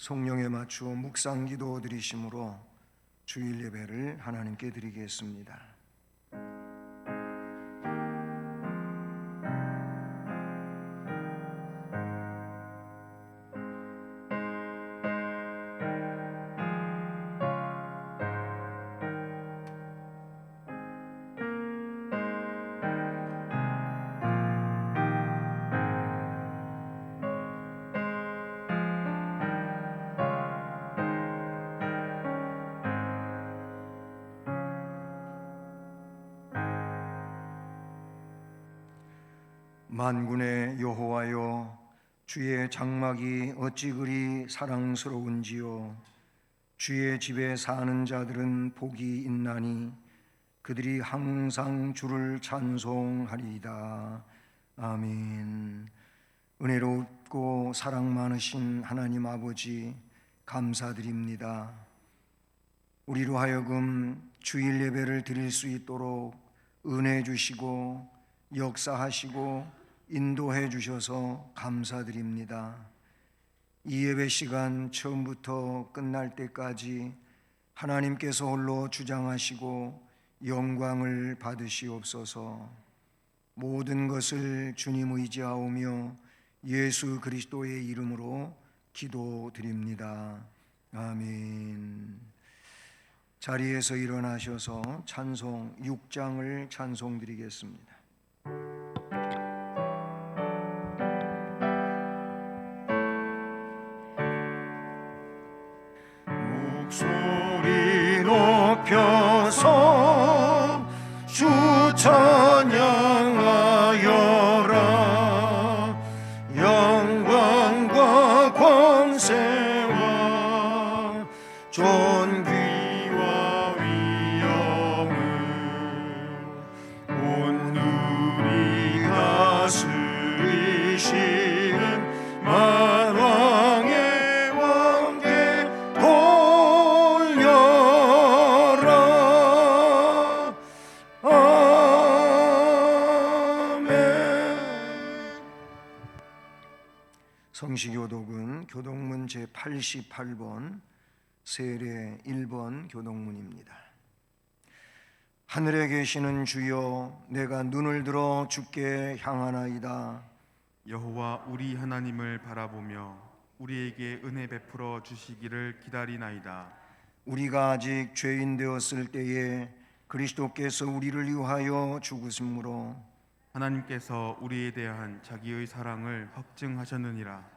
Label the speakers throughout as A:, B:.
A: 성령에 맞추어 묵상기도 드리심으로 주일 예배를 하나님께 드리겠습니다. 만군의 여호와여, 주의 장막이 어찌 그리 사랑스러운지요. 주의 집에 사는 자들은 복이 있나니 그들이 항상 주를 찬송하리이다. 아멘. 은혜롭고 사랑 많으신 하나님 아버지, 감사드립니다. 우리로 하여금 주일 예배를 드릴 수 있도록 은혜 주시고 역사하시고 인도해 주셔서 감사드립니다. 이 예배 시간 처음부터 끝날 때까지 하나님께서 홀로 주장하시고 영광을 받으시옵소서. 모든 것을 주님 의지하오며 예수 그리스도의 이름으로 기도드립니다. 아멘. 자리에서 일어나셔서 찬송 6장을 찬송드리겠습니다. 목소리 높여서 주 찬양하여라. 영광과 권세와 존귀와 위엄을 온누리 다스리시는 만왕의 왕께 돌려라. 아멘. 성시교독은 교독문 제88번 세례 1번 교독문입니다. 하늘에 계시는 주여, 내가 눈을 들어 주께 향하나이다.
B: 여호와 우리 하나님을 바라보며 우리에게 은혜 베풀어 주시기를 기다리나이다.
A: 우리가 아직 죄인 되었을 때에 그리스도께서 우리를 위하여 죽으심으로
B: 하나님께서 우리에 대한 자기의 사랑을 확증하셨느니라.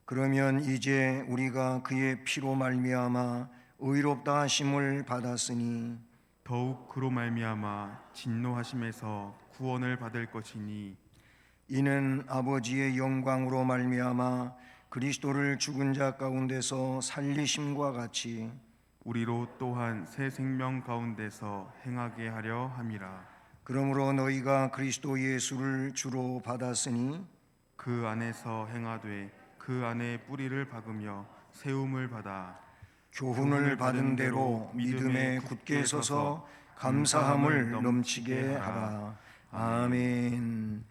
A: 그러면 이제 우리가 그의 피로 말미암아 의롭다 하심을 받았으니
B: 더욱 그로 말미암아 진노하심에서 구원을 받을 것이니
A: 이는 아버지의 영광으로 말미암아 그리스도를 죽은 자 가운데서 살리심과 같이
B: 우리로 또한 새 생명 가운데서 행하게 하려 함이라.
A: 그러므로 너희가 그리스도 예수를 주로 받았으니
B: 그 안에서 행하되 그 안에 뿌리를 박으며 세움을 받아
A: 교훈을 받은 대로 믿음에 굳게 서서 감사함을 넘치게 하라. 아멘.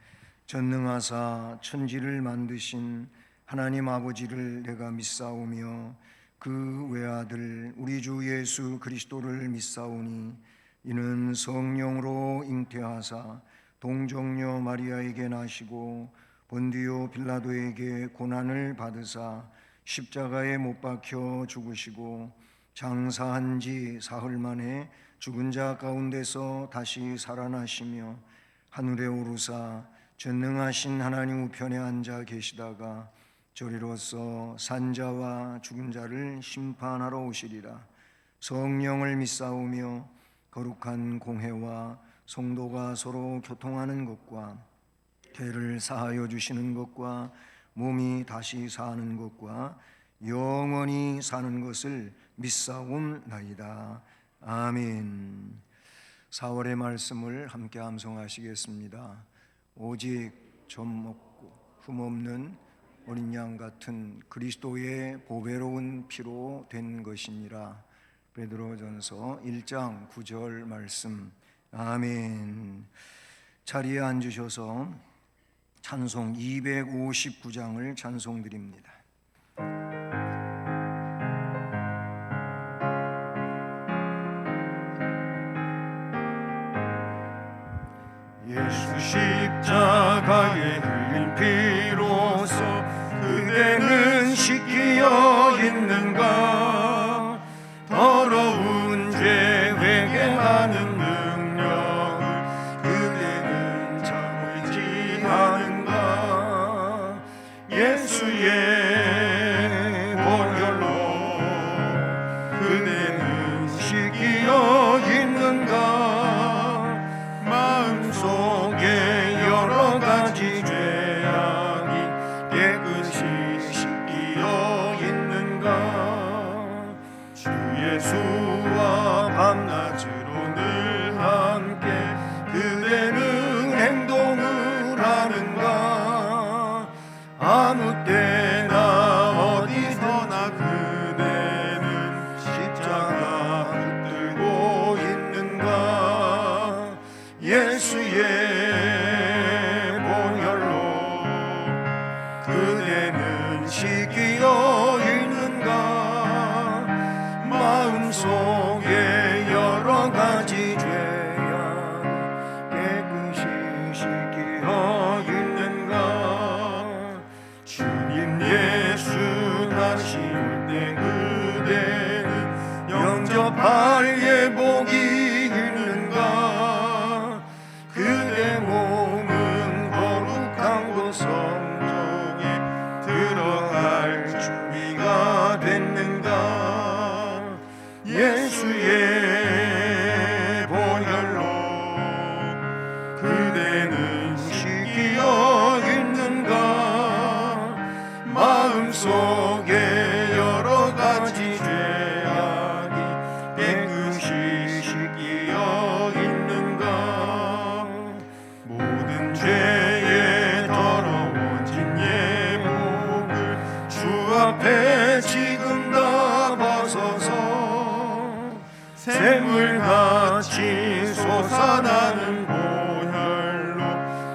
A: 전능하사 천지를 만드신 하나님 아버지를 내가 믿사오며 그 외아들 우리 주 예수 그리스도를 믿사오니 이는 성령으로 잉태하사 동정녀 마리아에게 나시고 본디오 빌라도에게 고난을 받으사 십자가에 못 박혀 죽으시고 장사한 지 사흘 만에 죽은 자 가운데서 다시 살아나시며 하늘에 오르사 전능하신 하나님 우편에 앉아 계시다가 저리로서 산자와 죽은 자를 심판하러 오시리라. 성령을 믿사오며 거룩한 공회와 성도가 서로 교통하는 것과 죄를 사하여 주시는 것과 몸이 다시 사는 것과 영원히 사는 것을 믿사옵나이다. 아멘. 4월의 말씀을 함께 암송하시겠습니다. 오직 점 없고 흠 없는 어린 양 같은 그리스도의 보배로운 피로 된 것이니라. 베드로전서 1장 9절 말씀. 아멘. 자리에 앉으셔서 찬송 259장을 찬송드립니다. 예수 십자가에 흘린 피로써 그대는 씻기어 있는가? 더러운 죄 회개하는 능력을 그대는 참을지 않은가? 예수의 보혈로 그대는 씻기어 있는가? 마음속에 여러 가지 죄악이 깨끗이 씻기어 있는가? 주 예수와 밤낮으로 늘 함께 그대는 행동을 하는가? 아무 때나 어디서나 그대는 십자가 붙들고 있는가? 예수의 보혈로 그대는 씻기어 있는가? 마음속에 여러 가지 죄악 깨끗이 씻기어 있는가? 주님 예수 다시 올 때 그대는 영접할 예복이 있는가? 그대 몸은 거룩한 곳 성전에 들어갈 준비가 됐는가? 예수의 보혈로 그대는 씻기어 있는가? 마음속에 여러 가지 죄악이 깨끗이 씻기어 있는가? 모든 죄에 더러워진 예복을 주 앞에 지금 다 벗어서 샘물같이 솟아나는 보혈로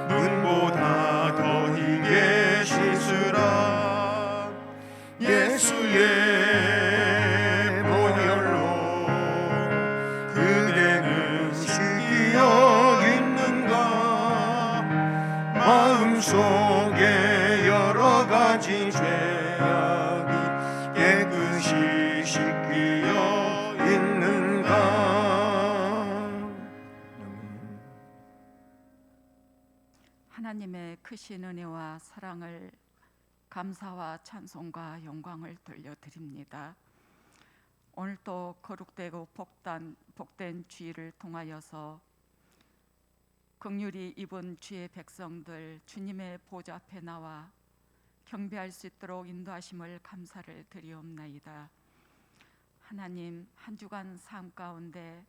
A: 눈보다 더 희게 씻으라. 예수의 보혈로 그대는 씻기어 있는가? 마음속에 여러 가지 죄악이 깨끗이 씻기어 있는가?
C: 하나님의 크신 은혜와 사랑을 감사와 찬송과 영광을 돌려드립니다. 오늘도 거룩되고 복된 주일을 통하여서 긍휼히 입은 주의 백성들 주님의 보좌 앞에 나와 경배할 수 있도록 인도하심을 감사를 드리옵나이다. 하나님, 한 주간 삶 가운데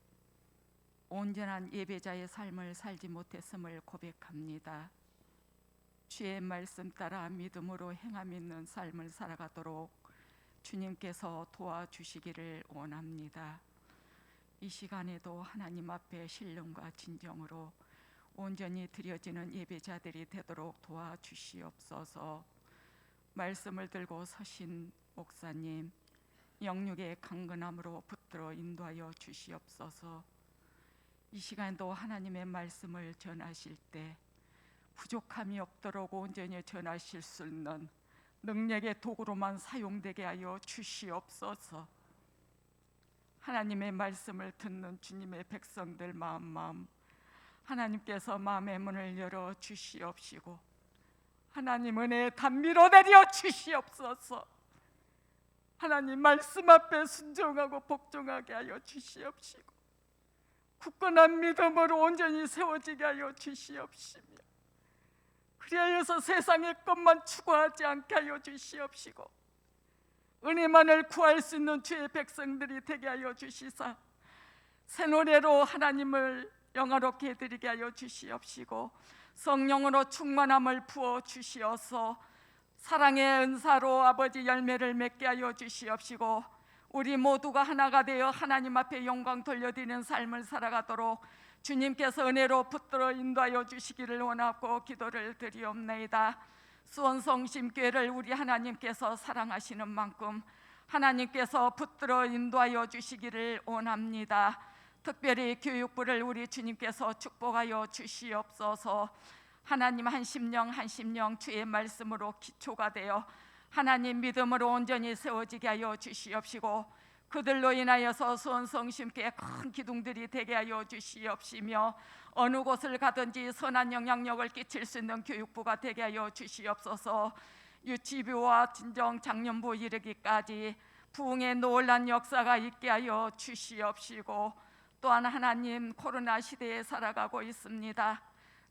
C: 온전한 예배자의 삶을 살지 못했음을 고백합니다. 주의 말씀 따라 믿음으로 행함 있는 삶을 살아가도록 주님께서 도와주시기를 원합니다. 이 시간에도 하나님 앞에 신령과 진정으로 온전히 드려지는 예배자들이 되도록 도와주시옵소서. 말씀을 들고 서신 목사님, 영육의 강건함으로 붙들어 인도하여 주시옵소서. 이 시간도 하나님의 말씀을 전하실 때 부족함이 없도록 온전히 전하실 수 있는 능력의 도구로만 사용되게 하여 주시옵소서. 하나님의 말씀을 듣는 주님의 백성들 마음 하나님께서 마음의 문을 열어 주시옵시고 하나님 은혜의 단미로 내려 주시옵소서. 하나님 말씀 앞에 순종하고 복종하게 하여 주시옵시고 굳건한 믿음으로 온전히 세워지게 하여 주시옵시며 그리하여서 세상의 것만 추구하지 않게 하여 주시옵시고 은혜만을 구할 수 있는 주의 백성들이 되게 하여 주시사 새 노래로 하나님을 영화롭게 해드리게 하여 주시옵시고 성령으로 충만함을 부어 주시어서 사랑의 은사로 아버지 열매를 맺게 하여 주시옵시고 우리 모두가 하나가 되어 하나님 앞에 영광 돌려드리는 삶을 살아가도록 주님께서 은혜로 붙들어 인도하여 주시기를 원하고 기도를 드리옵나이다. 수원성심교회를 우리 하나님께서 사랑하시는 만큼 하나님께서 붙들어 인도하여 주시기를 원합니다. 특별히 교육부를 우리 주님께서 축복하여 주시옵소서. 하나님, 한 심령 한 심령 주의 말씀으로 기초가 되어 하나님 믿음으로 온전히 세워지게 하여 주시옵시고, 그들로 인하여서 수원성심께 큰 기둥들이 되게 하여 주시옵시며, 어느 곳을 가든지 선한 영향력을 끼칠 수 있는 교육부가 되게 하여 주시옵소서. 유치부와 진정 장년부 이르기까지 부흥의 놀란 역사가 있게 하여 주시옵시고, 또한 하나님, 코로나 시대에 살아가고 있습니다.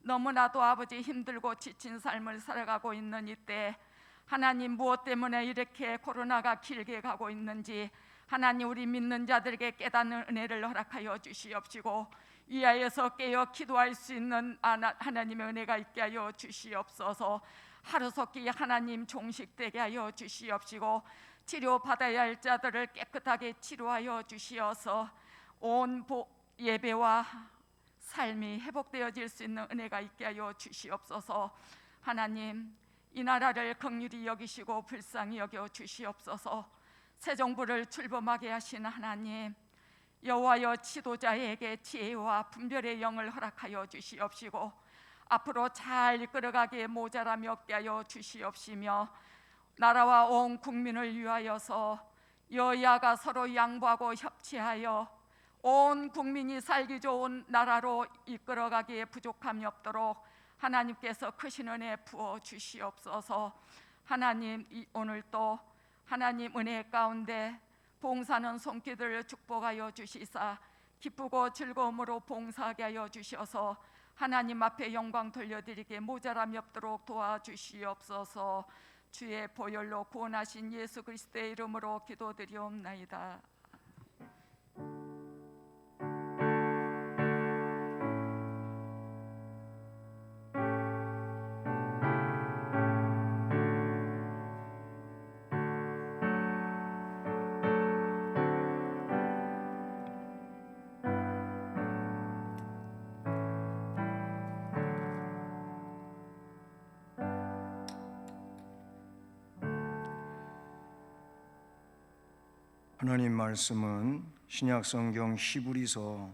C: 너무나도 아버지 힘들고 지친 삶을 살아가고 있는 이때 하나님, 무엇 때문에 이렇게 코로나가 길게 가고 있는지 하나님, 우리 믿는 자들에게 깨닫는 은혜를 허락하여 주시옵시고, 위하여서 깨어 기도할 수 있는 하나님의 은혜가 있게 하여 주시옵소서. 하루속히 하나님 종식되게 하여 주시옵시고, 치료받아야 할 자들을 깨끗하게 치료하여 주시어서 온 예배와 삶이 회복되어질 수 있는 은혜가 있게 하여 주시옵소서. 하나님, 이 나라를 긍휼히 여기시고 불쌍히 여겨 주시옵소서. 새 정부를 출범하게 하신 하나님, 여호와여 지도자에게 지혜와 분별의 영을 허락하여 주시옵시고, 앞으로 잘 이끌어가기에 모자람이 없게 하여 주시옵시며, 나라와 온 국민을 위하여서 여야가 서로 양보하고 협치하여 온 국민이 살기 좋은 나라로 이끌어가기에 부족함이 없도록 하나님께서 크신 은혜 부어 주시옵소서. 하나님, 오늘 또 하나님 은혜 가운데 봉사하는 손길들을 축복하여 주시사 기쁘고 즐거움으로 봉사하게 하여 주셔서 하나님 앞에 영광 돌려드리기에 모자람이 없도록 도와주시옵소서. 주의 보혈로 구원하신 예수 그리스도의 이름으로 기도드리옵나이다.
A: 하나님 말씀은 신약성경 히브리서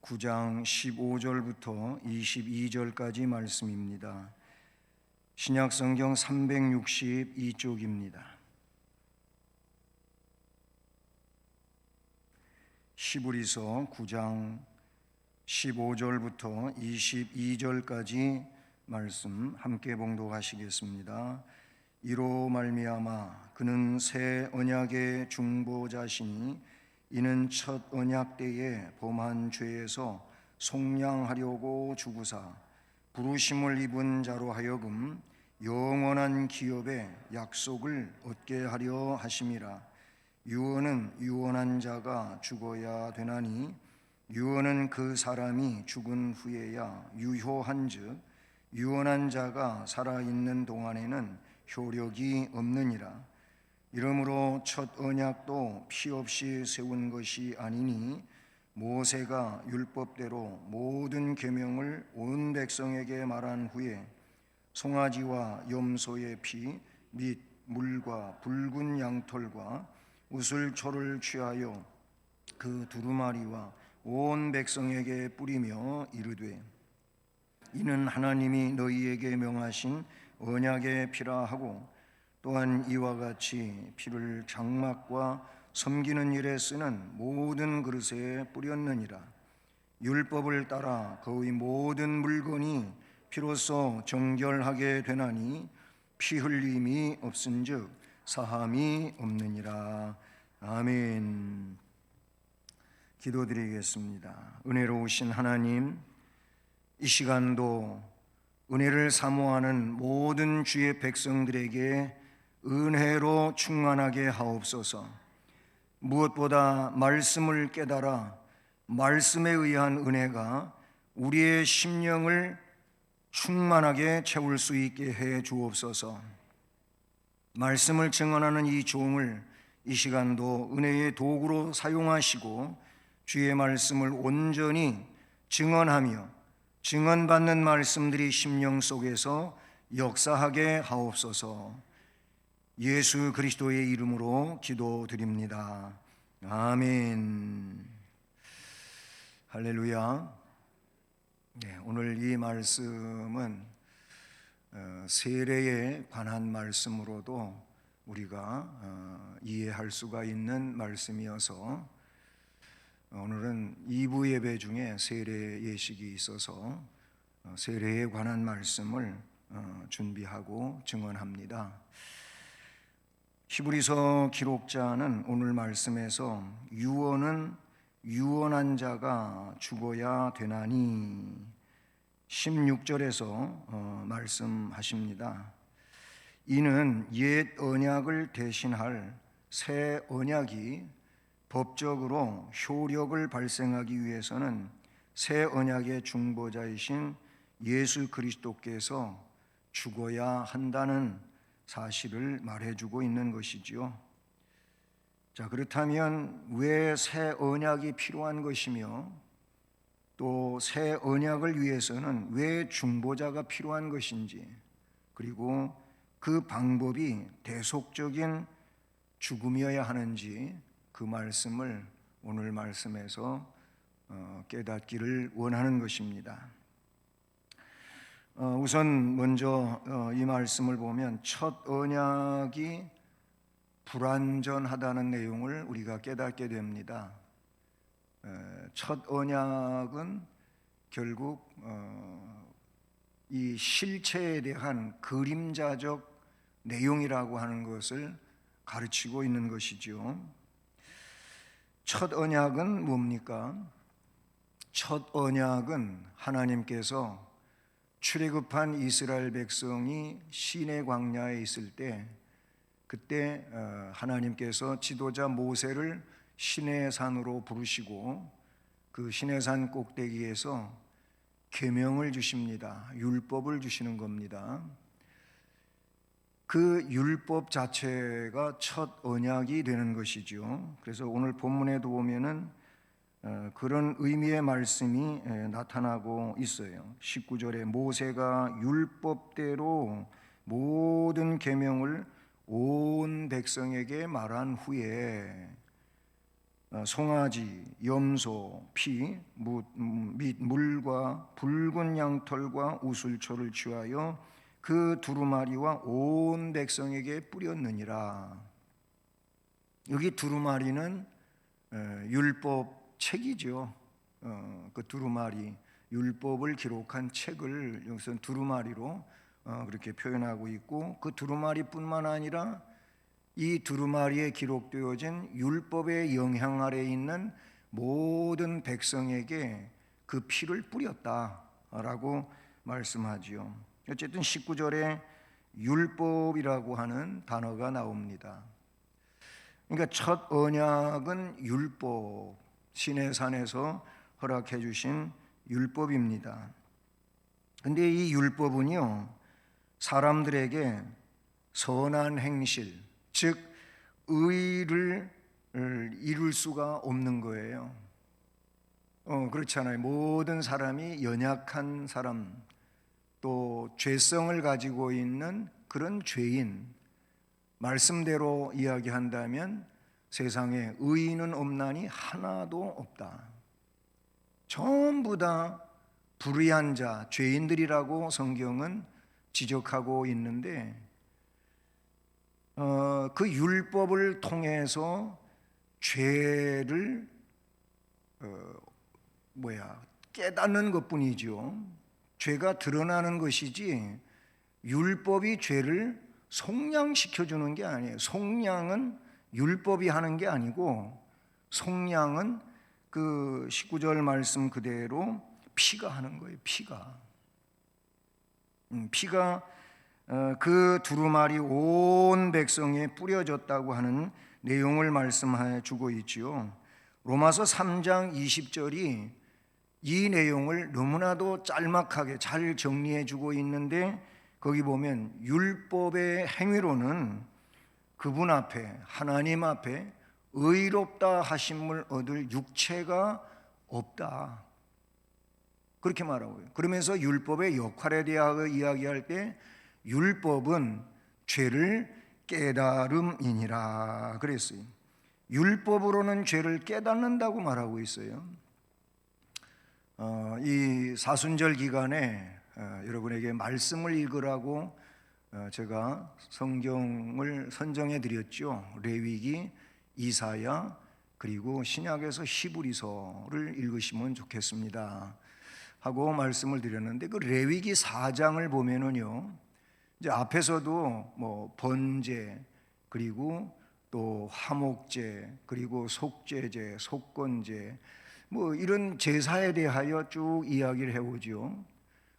A: 9장 15절부터 22절까지 말씀입니다. 신약성경 362쪽입니다. 히브리서 9장 15절부터 22절까지 말씀 함께 봉독하시겠습니다. 이로 말미암아 그는 새 언약의 중보자시니 이는 첫 언약 때에 범한 죄에서 속량하려고 죽으사 부르심을 입은 자로 하여금 영원한 기업의 약속을 얻게 하려 하심이라. 유언은 유언한 자가 죽어야 되나니 유언은 그 사람이 죽은 후에야 유효한즉 유언한 자가 살아있는 동안에는 효력이 없느니라. 이러므로 첫 언약도 피 없이 세운 것이 아니니 모세가 율법대로 모든 계명을 온 백성에게 말한 후에 송아지와 염소의 피 및 물과 붉은 양털과 우슬초를 취하여 그 두루마리와 온 백성에게 뿌리며 이르되, 이는 하나님이 너희에게 명하신 언약의 피라 하고, 또한 이와 같이 피를 장막과 섬기는 일에 쓰는 모든 그릇에 뿌렸느니라. 율법을 따라 거의 모든 물건이 피로써 정결하게 되나니 피 흘림이 없은즉 사함이 없느니라. 아멘. 기도드리겠습니다. 은혜로우신 하나님, 이 시간도 은혜를 사모하는 모든 주의 백성들에게 은혜로 충만하게 하옵소서. 무엇보다 말씀을 깨달아 말씀에 의한 은혜가 우리의 심령을 충만하게 채울 수 있게 해 주옵소서. 말씀을 증언하는 이 종을 이 시간도 은혜의 도구로 사용하시고 주의 말씀을 온전히 증언하며 증언받는 말씀들이 심령 속에서 역사하게 하옵소서. 예수 그리스도의 이름으로 기도드립니다. 아멘. 할렐루야. 네, 오늘 이 말씀은 세례에 관한 말씀으로도 우리가 이해할 수가 있는 말씀이어서 오늘은 2부 예배 중에 세례 예식이 있어서 세례에 관한 말씀을 준비하고 증언합니다. 히브리서 기록자는 오늘 말씀에서 유언은 유언한 자가 죽어야 되나니 16절에서 말씀하십니다. 이는 옛 언약을 대신할 새 언약이 법적으로 효력을 발생하기 위해서는 새 언약의 중보자이신 예수 그리스도께서 죽어야 한다는 사실을 말해주고 있는 것이지요. 자, 그렇다면 왜 새 언약이 필요한 것이며 또 새 언약을 위해서는 왜 중보자가 필요한 것인지, 그리고 그 방법이 대속적인 죽음이어야 하는지 그 말씀을 오늘 말씀에서 깨닫기를 원하는 것입니다. 우선 먼저 이 말씀을 보면 첫 언약이 불완전하다는 내용을 우리가 깨닫게 됩니다. 첫 언약은 결국 이 실체에 대한 그림자적 내용이라고 하는 것을 가르치고 있는 것이죠. 첫 언약은 뭡니까? 첫 언약은 하나님께서 출애굽한 이스라엘 백성이 시내 광야에 있을 때 그때 하나님께서 지도자 모세를 시내산으로 부르시고 그 시내산 꼭대기에서 계명을 주십니다. 율법을 주시는 겁니다. 그 율법 자체가 첫 언약이 되는 것이죠. 그래서 오늘 본문에도 보면은 그런 의미의 말씀이 나타나고 있어요. 19절에 모세가 율법대로 모든 계명을 온 백성에게 말한 후에 송아지, 염소, 피, 및 물과 붉은 양털과 우슬초를 취하여 그 두루마리와 온 백성에게 뿌렸느니라. 여기 두루마리는 율법 책이죠. 그 두루마리, 율법을 기록한 책을 여기서 두루마리로 그렇게 표현하고 있고, 그 두루마리뿐만 아니라 이 두루마리에 기록되어진 율법의 영향 아래에 있는 모든 백성에게 그 피를 뿌렸다라고 말씀하지요. 어쨌든 19절에 율법이라고 하는 단어가 나옵니다. 그러니까 첫 언약은 율법, 시내산에서 허락해 주신 율법입니다. 근데 이 율법은요, 사람들에게 선한 행실, 즉 의를 이룰 수가 없는 거예요. 그렇잖아요. 모든 사람이 연약한 사람, 또 죄성을 가지고 있는 그런 죄인, 말씀대로 이야기한다면 세상에 의인은 없나니 하나도 없다. 전부 다 불의한 자, 죄인들이라고 성경은 지적하고 있는데 그 율법을 통해서 죄를 깨닫는 것뿐이죠. 죄가 드러나는 것이지 율법이 죄를 속량시켜주는 게 아니에요. 속량은 율법이 하는 게 아니고 속량은 그 19절 말씀 그대로 피가 하는 거예요. 피가 그 두루마리 온 백성에 뿌려졌다고 하는 내용을 말씀해 주고 있지요. 로마서 3장 20절이 이 내용을 너무나도 짤막하게 잘 정리해 주고 있는데, 거기 보면 율법의 행위로는 그분 앞에, 하나님 앞에 의롭다 하심을 얻을 육체가 없다, 그렇게 말하고요. 그러면서 율법의 역할에 대하여 이야기할 때 율법은 죄를 깨달음이니라 그랬어요. 율법으로는 죄를 깨닫는다고 말하고 있어요. 이 사순절 기간에 여러분에게 말씀을 읽으라고 제가 성경을 선정해 드렸죠. 레위기, 이사야, 그리고 신약에서 히브리서를 읽으시면 좋겠습니다 하고 말씀을 드렸는데, 그 레위기 4장을 보면은요, 이제 앞에서도 뭐 번제, 그리고 또 화목제, 그리고 속죄제, 속건제, 뭐 이런 제사에 대하여 쭉 이야기를 해오죠.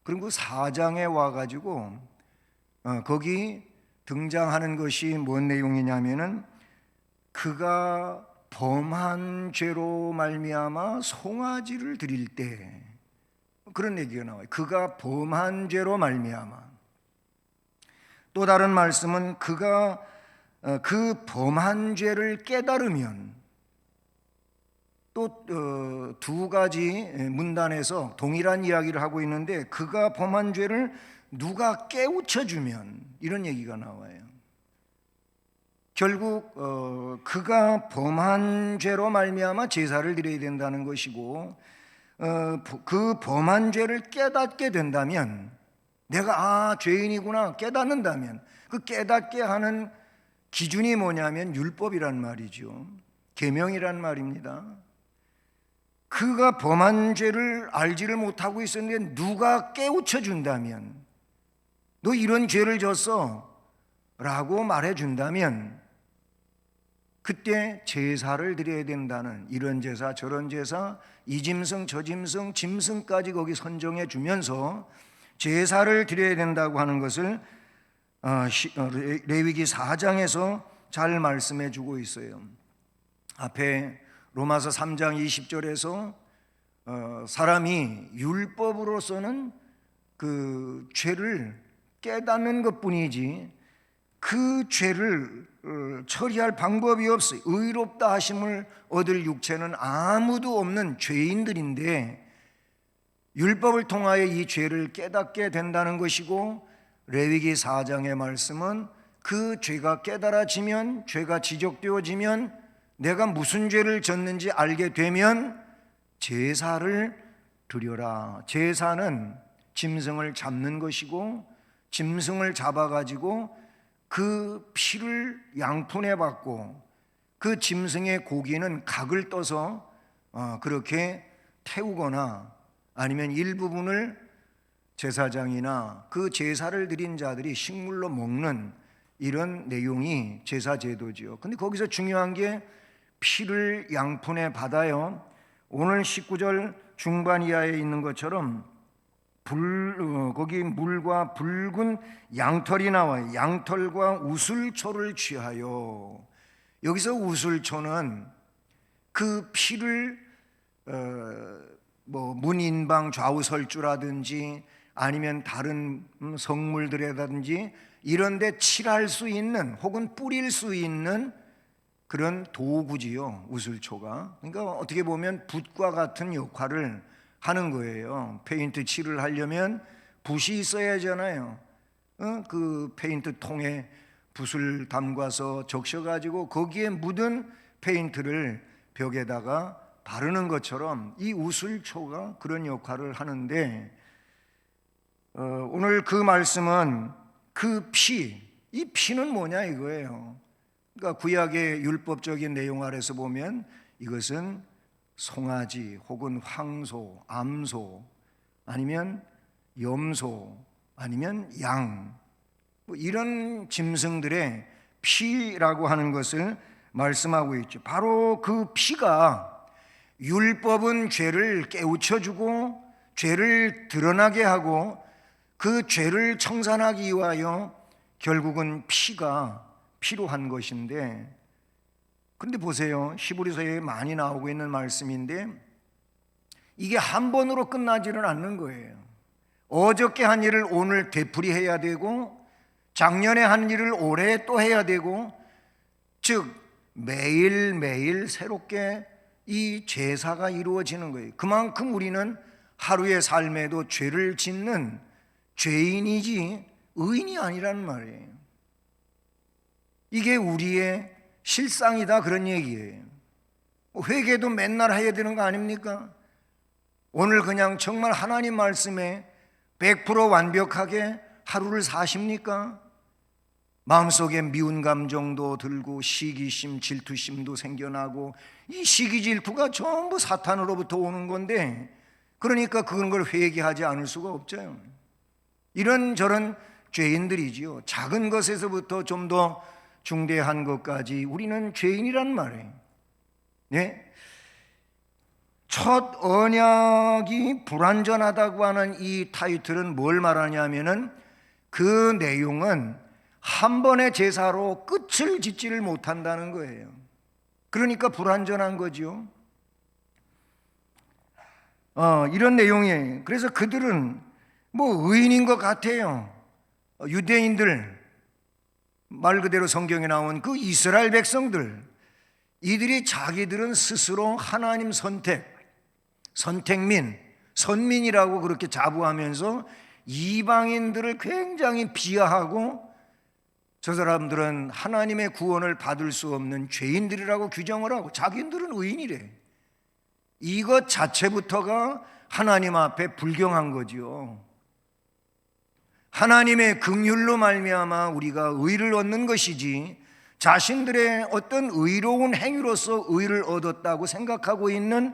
A: 그리고 4장에 와가지고 거기 등장하는 것이 뭔 내용이냐면은, 그가 범한 죄로 말미암아 송아지를 드릴 때, 그런 얘기가 나와요. 그가 범한 죄로 말미암아. 또 다른 말씀은 그가 그 범한 죄를 깨달으면, 또 두 가지 문단에서 동일한 이야기를 하고 있는데, 그가 범한 죄를 누가 깨우쳐 주면, 이런 얘기가 나와요. 결국 그가 범한 죄로 말미암아 제사를 드려야 된다는 것이고, 그 범한 죄를 깨닫게 된다면, 내가 죄인이구나 깨닫는다면, 그 깨닫게 하는 기준이 뭐냐면 율법이란 말이죠. 계명이란 말입니다. 그가 범한 죄를 알지를 못하고 있었는데 누가 깨우쳐 준다면, 너 이런 죄를 졌어 라고 말해 준다면, 그때 제사를 드려야 된다는, 이런 제사 저런 제사, 이 짐승 저 짐승, 짐승까지 거기 선정해 주면서 제사를 드려야 된다고 하는 것을 레위기 4장에서 잘 말씀해 주고 있어요. 앞에 로마서 3장 20절에서 사람이 율법으로서는 그 죄를 깨닫는 것뿐이지 그 죄를 처리할 방법이 없어요. 의롭다 하심을 얻을 육체는 아무도 없는 죄인들인데, 율법을 통하여 이 죄를 깨닫게 된다는 것이고, 레위기 4장의 말씀은 그 죄가 깨달아지면, 죄가 지적되어지면, 내가 무슨 죄를 졌는지 알게 되면 제사를 드려라. 제사는 짐승을 잡는 것이고, 짐승을 잡아가지고 그 피를 양푼에 받고, 그 짐승의 고기는 각을 떠서 그렇게 태우거나, 아니면 일부분을 제사장이나 그 제사를 드린 자들이 식물로 먹는, 이런 내용이 제사 제도지요. 근데 거기서 중요한 게 피를 양푼에 받아요. 오늘 19절 중반 이하에 있는 것처럼 거기 물과 붉은 양털이 나와요. 양털과 우슬초를 취하여. 여기서 우슬초는 그 피를 뭐 문인방 좌우설주라든지 아니면 다른 성물들에다든지 이런 데 칠할 수 있는, 혹은 뿌릴 수 있는 그런 도구지요, 우슬초가. 그러니까 어떻게 보면 붓과 같은 역할을 하는 거예요. 페인트 칠을 하려면 붓이 있어야 하잖아요. 그 페인트 통에 붓을 담가서 적셔가지고 거기에 묻은 페인트를 벽에다가 바르는 것처럼 이 우슬초가 그런 역할을 하는데, 오늘 그 말씀은 그 피, 이 피는 뭐냐 이거예요. 그러니까 구약의 율법적인 내용 아래서 보면 이것은 송아지 혹은 황소, 암소, 아니면 염소, 아니면 양, 뭐 이런 짐승들의 피라고 하는 것을 말씀하고 있죠. 바로 그 피가, 율법은 죄를 깨우쳐주고 죄를 드러나게 하고 그 죄를 청산하기 위하여 결국은 피가 필요한 것인데, 근데 보세요, 히브리서에 많이 나오고 있는 말씀인데 이게 한 번으로 끝나지는 않는 거예요. 어저께 한 일을 오늘 되풀이해야 되고, 작년에 한 일을 올해 또 해야 되고, 즉 매일매일 새롭게 이 제사가 이루어지는 거예요. 그만큼 우리는 하루의 삶에도 죄를 짓는 죄인이지 의인이 아니라는 말이에요. 이게 우리의 실상이다, 그런 얘기예요. 회개도 맨날 해야 되는 거 아닙니까? 오늘 그냥 정말 하나님 말씀에 100% 완벽하게 하루를 사십니까? 마음속에 미운 감정도 들고 시기심, 질투심도 생겨나고, 이 시기 질투가 전부 사탄으로부터 오는 건데, 그러니까 그런 걸 회개하지 않을 수가 없죠. 이런저런 죄인들이지요. 작은 것에서부터 좀 더 중대한 것까지 우리는 죄인이란 말이에요. 네? 첫 언약이 불완전하다고 하는 이 타이틀은 뭘 말하냐면은, 그 내용은 한 번의 제사로 끝을 짓지를 못한다는 거예요. 그러니까 불완전한 거죠. 이런 내용이에요. 그래서 그들은 뭐 의인인 것 같아요. 유대인들, 말 그대로 성경에 나온 그 이스라엘 백성들, 이들이 자기들은 스스로 하나님 선택민, 선민이라고 그렇게 자부하면서 이방인들을 굉장히 비하하고, 저 사람들은 하나님의 구원을 받을 수 없는 죄인들이라고 규정을 하고 자기들은 의인이래. 이것 자체부터가 하나님 앞에 불경한 거지요. 하나님의 긍휼로 말미암아 우리가 의를 얻는 것이지, 자신들의 어떤 의로운 행위로서 의를 얻었다고 생각하고 있는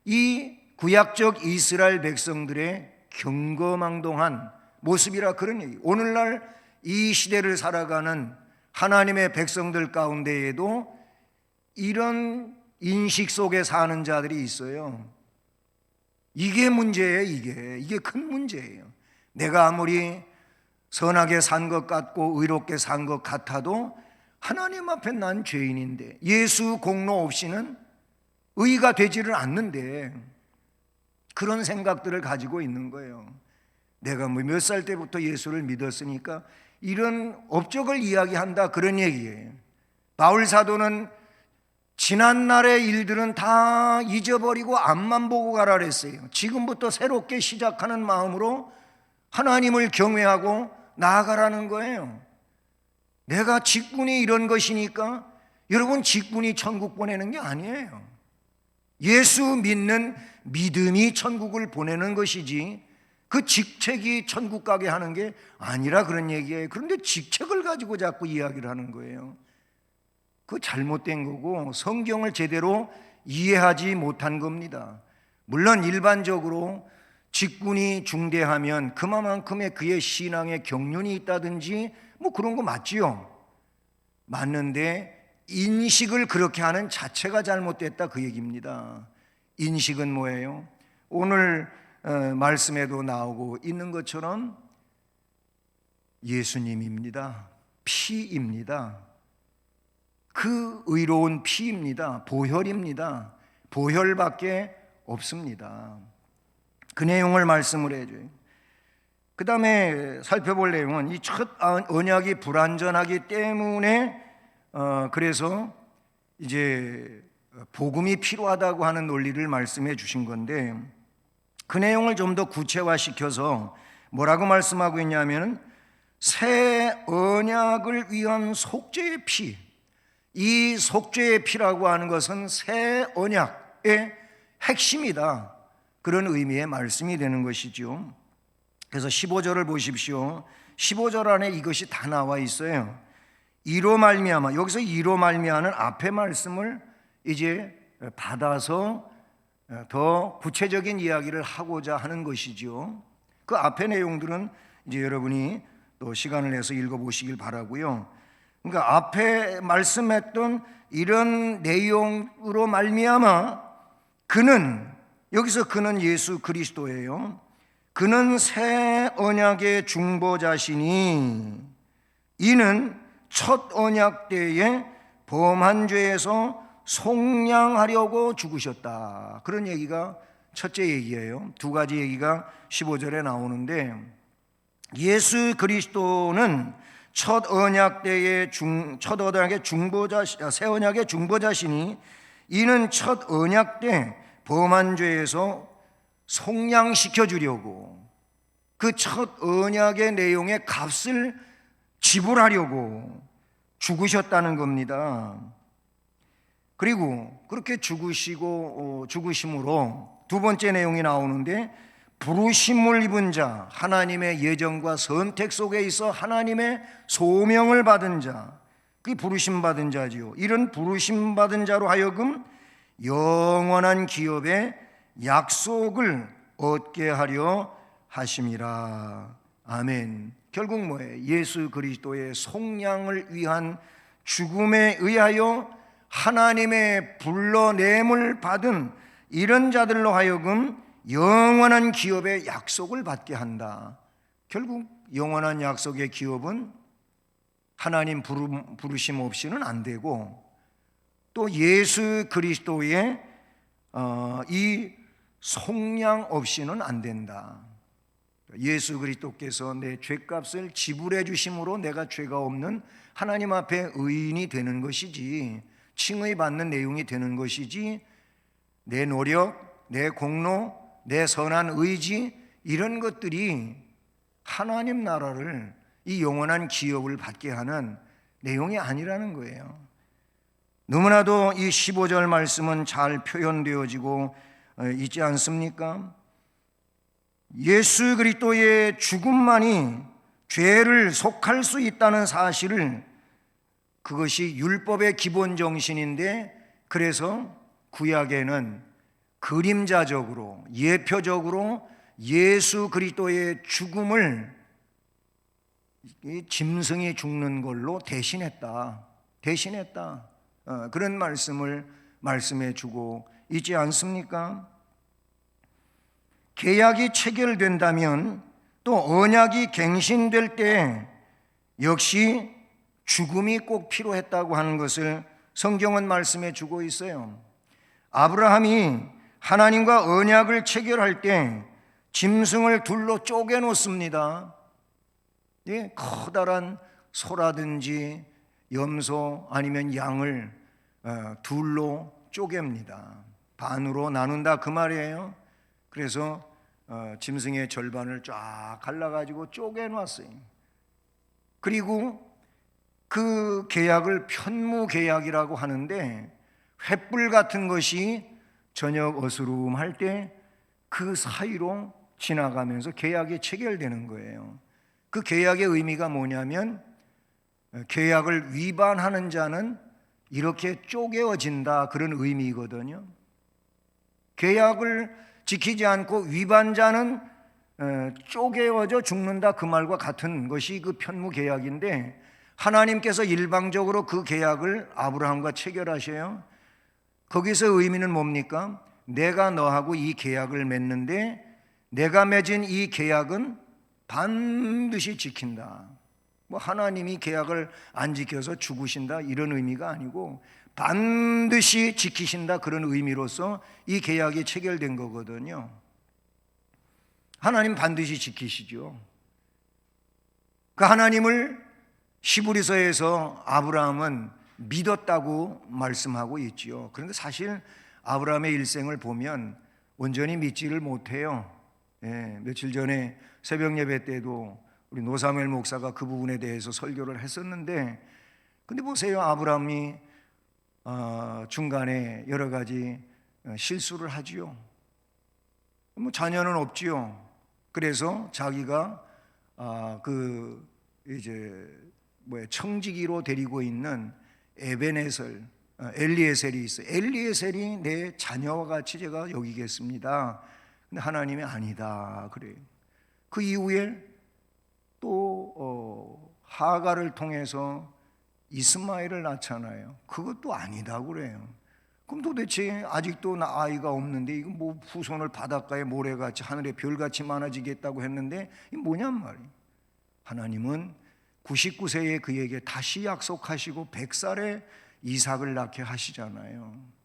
A: 이 구약적 이스라엘 백성들의 경거망동한 모습이라 그런 얘기. 오늘날 이 시대를 살아가는 하나님의 백성들 가운데에도 이런 인식 속에 사는 자들이 있어요. 이게 문제예요. 이게 큰 문제예요. 내가 아무리 선하게 산 것 같고 의롭게 산 것 같아도 하나님 앞에 난 죄인인데, 예수 공로 없이는 의가 되지를 않는데, 그런 생각들을 가지고 있는 거예요. 내가 뭐 몇 살 때부터 예수를 믿었으니까 이런 업적을 이야기한다, 그런 얘기예요. 바울 사도는 지난 날의 일들은 다 잊어버리고 앞만 보고 가라 그랬어요. 지금부터 새롭게 시작하는 마음으로 하나님을 경외하고 나아가라는 거예요. 내가 직분이 이런 것이니까, 여러분, 직분이 천국 보내는 게 아니에요. 예수 믿는 믿음이 천국을 보내는 것이지, 그 직책이 천국 가게 하는 게 아니라 그런 얘기예요. 그런데 직책을 가지고 자꾸 이야기를 하는 거예요. 그거 잘못된 거고 성경을 제대로 이해하지 못한 겁니다. 물론 일반적으로 직분이 중대하면 그만큼의 그의 신앙에 경륜이 있다든지 뭐 그런 거 맞지요. 맞는데 인식을 그렇게 하는 자체가 잘못됐다, 그 얘기입니다. 인식은 뭐예요? 오늘 말씀에도 나오고 있는 것처럼 예수님입니다. 피입니다. 그 의로운 피입니다. 보혈입니다. 보혈밖에 없습니다. 그 내용을 말씀을 해줘요. 그 다음에 살펴볼 내용은 이 첫 언약이 불완전하기 때문에 그래서 이제 복음이 필요하다고 하는 논리를 말씀해 주신 건데, 그 내용을 좀 더 구체화시켜서 뭐라고 말씀하고 있냐면, 새 언약을 위한 속죄의 피, 이 속죄의 피라고 하는 것은 새 언약의 핵심이다, 그런 의미의 말씀이 되는 것이죠. 그래서 15절을 보십시오. 15절 안에 이것이 다 나와 있어요. 이로 말미암아, 여기서 이로 말미암아는 앞의 말씀을 이제 받아서 더 구체적인 이야기를 하고자 하는 것이죠. 그 앞의 내용들은 이제 여러분이 또 시간을 내서 읽어보시길 바라고요. 그러니까 앞에 말씀했던 이런 내용으로 말미암아 그는, 여기서 그는 예수 그리스도예요. 그는 새 언약의 중보자시니 이는 첫 언약 때에 범한 죄에서 속량하려고 죽으셨다, 그런 얘기가 첫째 얘기예요. 두 가지 얘기가 15절에 나오는데, 예수 그리스도는 첫 언약 때의 새 언약의 중보자시니 이는 첫 언약 때 범한 죄에서 속량시켜 주려고, 그 첫 언약의 내용의 값을 지불하려고 죽으셨다는 겁니다. 그리고 그렇게 죽으심으로 두 번째 내용이 나오는데, 부르심을 입은 자, 하나님의 예정과 선택 속에 있어 하나님의 소명을 받은 자, 그게 부르심 받은 자지요. 이런 부르심 받은 자로 하여금 영원한 기업의 약속을 얻게 하려 하심이라. 아멘. 결국 뭐예요? 예수 그리스도의 속량을 위한 죽음에 의하여 하나님의 불러냄을 받은 이런 자들로 하여금 영원한 기업의 약속을 받게 한다. 결국 영원한 약속의 기업은 하나님 부르심 없이는 안 되고, 또 예수 그리스도의 이 속량 없이는 안 된다. 예수 그리스도께서 내 죄값을 지불해 주심으로 내가 죄가 없는 하나님 앞에 의인이 되는 것이지, 칭의받는 내용이 되는 것이지, 내 노력, 내 공로, 내 선한 의지, 이런 것들이 하나님 나라를, 이 영원한 기업을 받게 하는 내용이 아니라는 거예요. 너무나도 이 15절 말씀은 잘 표현되어지고 있지 않습니까? 예수 그리스도의 죽음만이 죄를 속할 수 있다는 사실을, 그것이 율법의 기본 정신인데, 그래서 구약에는 그림자적으로, 예표적으로 예수 그리스도의 죽음을 짐승이 죽는 걸로 대신했다. 그런 말씀을 말씀해 주고 있지 않습니까? 계약이 체결된다면, 또 언약이 갱신될 때 역시 죽음이 꼭 필요했다고 하는 것을 성경은 말씀해 주고 있어요. 아브라함이 하나님과 언약을 체결할 때 짐승을 둘로 쪼개 놓습니다. 예, 커다란 소라든지 염소 아니면 양을 둘로 쪼갭니다. 반으로 나눈다 그 말이에요. 그래서 짐승의 절반을 쫙 갈라가지고 쪼개놨어요. 그리고 그 계약을 편무계약이라고 하는데, 횃불 같은 것이 저녁 어스름할 때 그 사이로 지나가면서 계약이 체결되는 거예요. 그 계약의 의미가 뭐냐면, 계약을 위반하는 자는 이렇게 쪼개어진다, 그런 의미거든요. 계약을 지키지 않고 위반자는 쪼개어져 죽는다, 그 말과 같은 것이 그 편무계약인데, 하나님께서 일방적으로 그 계약을 아브라함과 체결하셔요. 거기서 의미는 뭡니까? 내가 너하고 이 계약을 맺는데, 내가 맺은 이 계약은 반드시 지킨다. 뭐 하나님이 계약을 안 지켜서 죽으신다, 이런 의미가 아니고 반드시 지키신다, 그런 의미로서 이 계약이 체결된 거거든요. 하나님 반드시 지키시죠. 그 하나님을 히브리서에서 아브라함은 믿었다고 말씀하고 있지요. 그런데 사실 아브라함의 일생을 보면 온전히 믿지를 못해요. 며칠 전에 새벽 예배 때도 우리 노사무엘 목사가 그 부분에 대해서 설교를 했었는데, 근데 보세요, 아브라함이 중간에 여러 가지 실수를 하지요. 뭐 자녀는 없지요. 그래서 자기가 청지기로 데리고 있는 엘리에셀이 있어요. 엘리에셀이 내 자녀와 같이 제가 여기겠습니다. 근데 하나님이 아니다 그래요. 그 이후에 또 하가를 통해서 이스마엘을 낳잖아요. 그것도 아니다 그래요. 그럼 도대체 아직도 아이가 없는데, 이거 뭐 후손을 바닷가에 모래같이 하늘에 별같이 많아지겠다고 했는데 이게 뭐냔 말이에요. 하나님은 99세에 그에게 다시 약속하시고 100살에 이삭을 낳게 하시잖아요.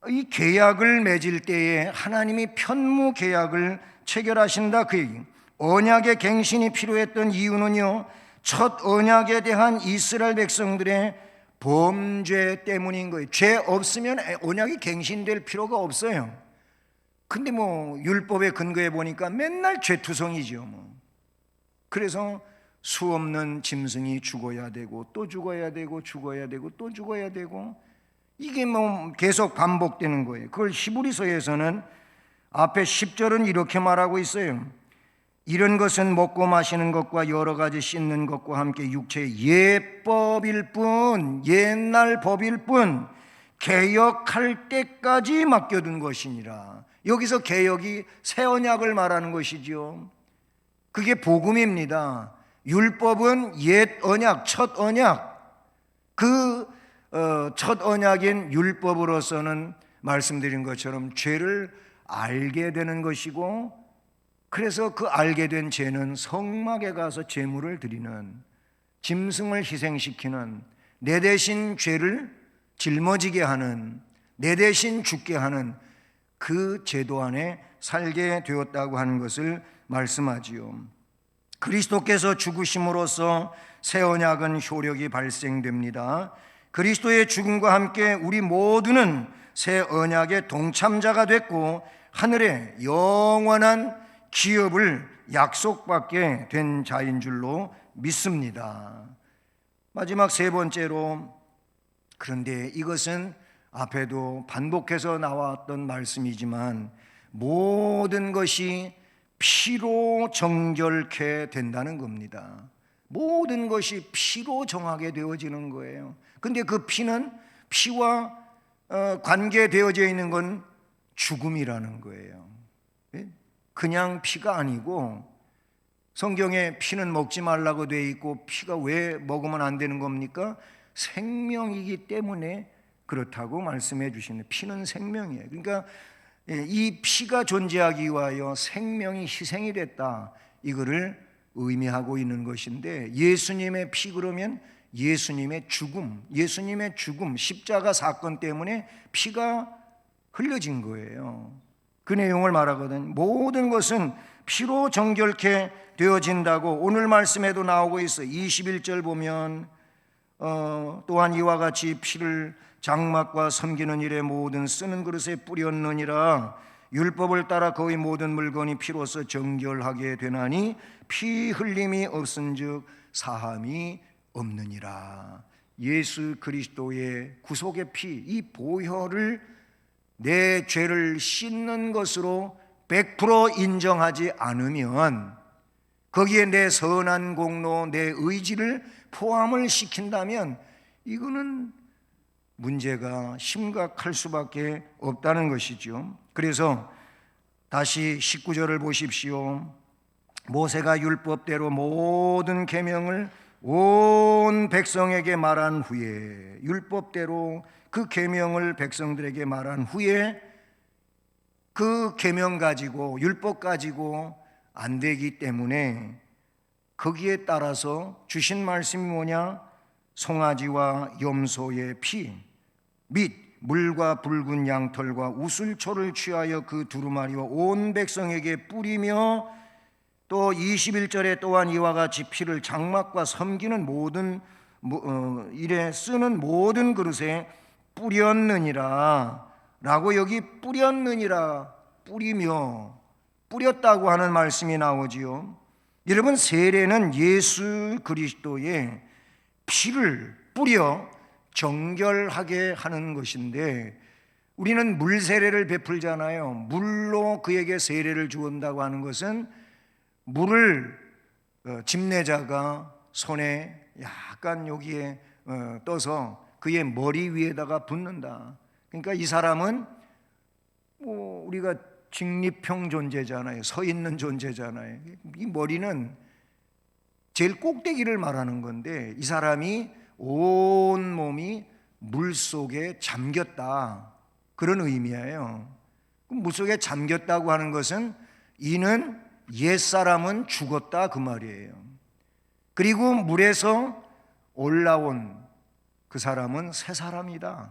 A: 이 계약을 맺을 때에 하나님이 편무 계약을 체결하신다, 그 얘기. 언약의 갱신이 필요했던 이유는요, 첫 언약에 대한 이스라엘 백성들의 범죄 때문인 거예요. 죄 없으면 언약이 갱신될 필요가 없어요. 근데 뭐 율법의 근거에 보니까 맨날 죄투성이죠. 뭐. 그래서 수 없는 짐승이 죽어야 되고 또 죽어야 되고 죽어야 되고 또 죽어야 되고, 이게 뭐 계속 반복되는 거예요. 그걸 히브리서에서는 앞에 10절은 이렇게 말하고 있어요. 이런 것은 먹고 마시는 것과 여러 가지 씻는 것과 함께 육체의 예법일 뿐, 옛날 법일 뿐, 개혁할 때까지 맡겨둔 것이니라. 여기서 개혁이 새 언약을 말하는 것이지요. 그게 복음입니다. 율법은 옛 언약, 첫 언약. 그 첫 언약인 율법으로서는 말씀드린 것처럼 죄를 알게 되는 것이고, 그래서 그 알게 된 죄는 성막에 가서 제물을 드리는, 짐승을 희생시키는, 내 대신 죄를 짊어지게 하는, 내 대신 죽게 하는 그 제도 안에 살게 되었다고 하는 것을 말씀하지요. 그리스도께서 죽으심으로써 새 언약은 효력이 발생됩니다. 그리스도의 죽음과 함께 우리 모두는 새 언약의 동참자가 됐고 하늘의 영원한 기업을 약속받게 된 자인 줄로 믿습니다. 마지막 세 번째로, 그런데 이것은 앞에도 반복해서 나왔던 말씀이지만 모든 것이 피로 정결케 된다는 겁니다. 모든 것이 피로 정하게 되어지는 거예요. 근데 그 피는, 피와 관계되어져 있는 건 죽음이라는 거예요. 그냥 피가 아니고, 성경에 피는 먹지 말라고 되어 있고 피가 왜 먹으면 안 되는 겁니까? 생명이기 때문에 그렇다고 말씀해 주시는, 피는 생명이에요. 그러니까 이 피가 존재하기 위하여 생명이 희생이 됐다, 이거를 의미하고 있는 것인데, 예수님의 피 그러면 예수님의 죽음, 십자가 사건 때문에 피가 흘려진 거예요. 그 내용을 말하거든. 모든 것은 피로 정결케 되어진다고 오늘 말씀에도 나오고 있어. 21절 보면 또한 이와 같이 피를 장막과 섬기는 일에 모든 쓰는 그릇에 뿌렸느니라. 율법을 따라 거의 모든 물건이 피로써 정결하게 되나니 피 흘림이 없은즉 사함이 없느니라. 예수 그리스도의 구속의 피, 이 보혈을 내 죄를 씻는 것으로 100% 인정하지 않으면, 거기에 내 선한 공로, 내 의지를 포함을 시킨다면 이거는 문제가 심각할 수밖에 없다는 것이죠. 그래서 다시 19절을 보십시오. 모세가 율법대로 모든 계명을 온 백성에게 말한 후에, 율법대로 그 계명을 백성들에게 말한 후에 그 계명 가지고, 율법 가지고 안 되기 때문에 거기에 따라서 주신 말씀이 뭐냐? 송아지와 염소의 피 및 물과 붉은 양털과 우슬초를 취하여 그 두루마리와 온 백성에게 뿌리며, 또 21절에 또한 이와 같이 피를 장막과 섬기는 모든 일에 쓰는 모든 그릇에 뿌렸느니라 라고, 여기 뿌렸느니라, 뿌리며, 뿌렸다고 하는 말씀이 나오지요. 여러분, 세례는 예수 그리스도의 피를 뿌려 정결하게 하는 것인데, 우리는 물 세례를 베풀잖아요. 물로 그에게 세례를 주온다고 하는 것은 물을 집례자가 손에 약간 여기에 떠서 그의 머리 위에다가 붓는다. 그러니까 이 사람은 우리가 직립형 존재잖아요. 서 있는 존재잖아요. 이 머리는 제일 꼭대기를 말하는 건데, 이 사람이 온 몸이 물 속에 잠겼다, 그런 의미예요. 물 속에 잠겼다고 하는 것은 이는 옛사람은 죽었다, 그 말이에요. 그리고 물에서 올라온 그 사람은 새 사람이다.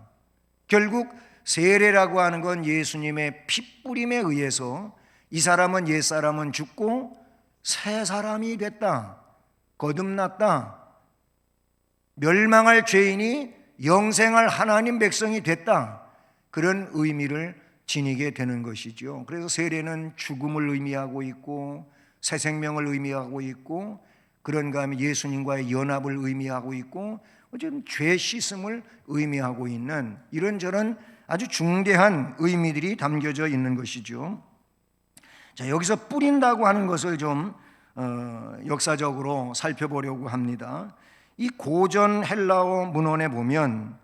A: 결국 세례라고 하는 건 예수님의 피뿌림에 의해서 이 사람은, 옛사람은 죽고 새 사람이 됐다, 거듭났다, 멸망할 죄인이 영생할 하나님 백성이 됐다, 그런 의미를 지니게 되는 것이죠. 그래서 세례는 죽음을 의미하고 있고 새 생명을 의미하고 있고, 그런가 하면 예수님과의 연합을 의미하고 있고, 어쨌든 죄 씻음을 의미하고 있는 이런저런 아주 중대한 의미들이 담겨져 있는 것이죠. 자, 여기서 뿌린다고 하는 것을 좀 역사적으로 살펴보려고 합니다. 이 고전 헬라어 문헌에 보면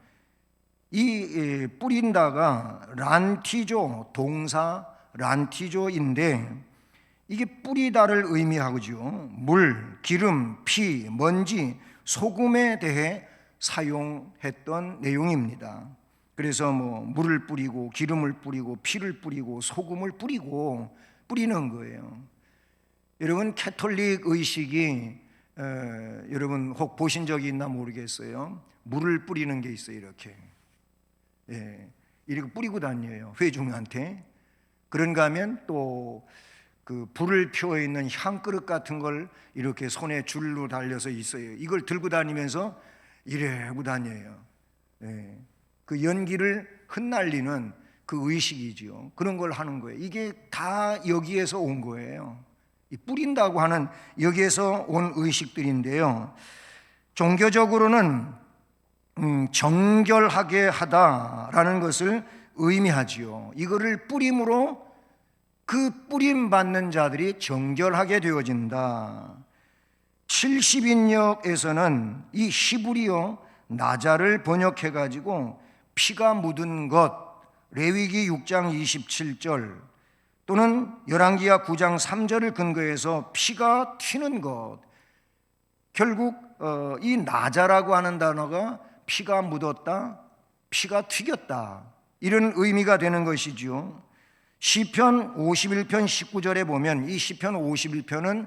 A: 이 뿌린다가 란티조, 동사 란티조인데 이게 뿌리다를 의미하죠. 물, 기름, 피, 먼지, 소금에 대해 사용했던 내용입니다. 그래서 물을 뿌리고 기름을 뿌리고 피를 뿌리고 소금을 뿌리고 뿌리는 거예요. 여러분, 캐톨릭 의식이 여러분 혹 보신 적이 있나 모르겠어요. 물을 뿌리는 게 있어요. 이렇게 뿌리고 다녀요, 회중한테. 그런가 하면 또 그 불을 피워 있는 향그릇 같은 걸 이렇게 손에 줄로 달려서 있어요. 이걸 들고 다니면서 이래고 다녀요. 그 연기를 흩날리는 그 의식이지요. 그런 걸 하는 거예요. 이게 다 여기에서 온 거예요. 이 뿌린다고 하는 여기에서 온 의식들인데요. 종교적으로는 정결하게 하다라는 것을 의미하지요. 이거를 뿌림으로 그 뿌림 받는 자들이 정결하게 되어진다. 70인역에서는 이 히브리어 나자를 번역해 가지고 피가 묻은 것, 레위기 6장 27절 또는 열왕기하 9장 3절을 근거해서 피가 튀는 것, 결국 이 나자라고 하는 단어가 피가 묻었다, 피가 튀겼다, 이런 의미가 되는 것이지요. 시편 51편 19절에 보면 이 시편 51편은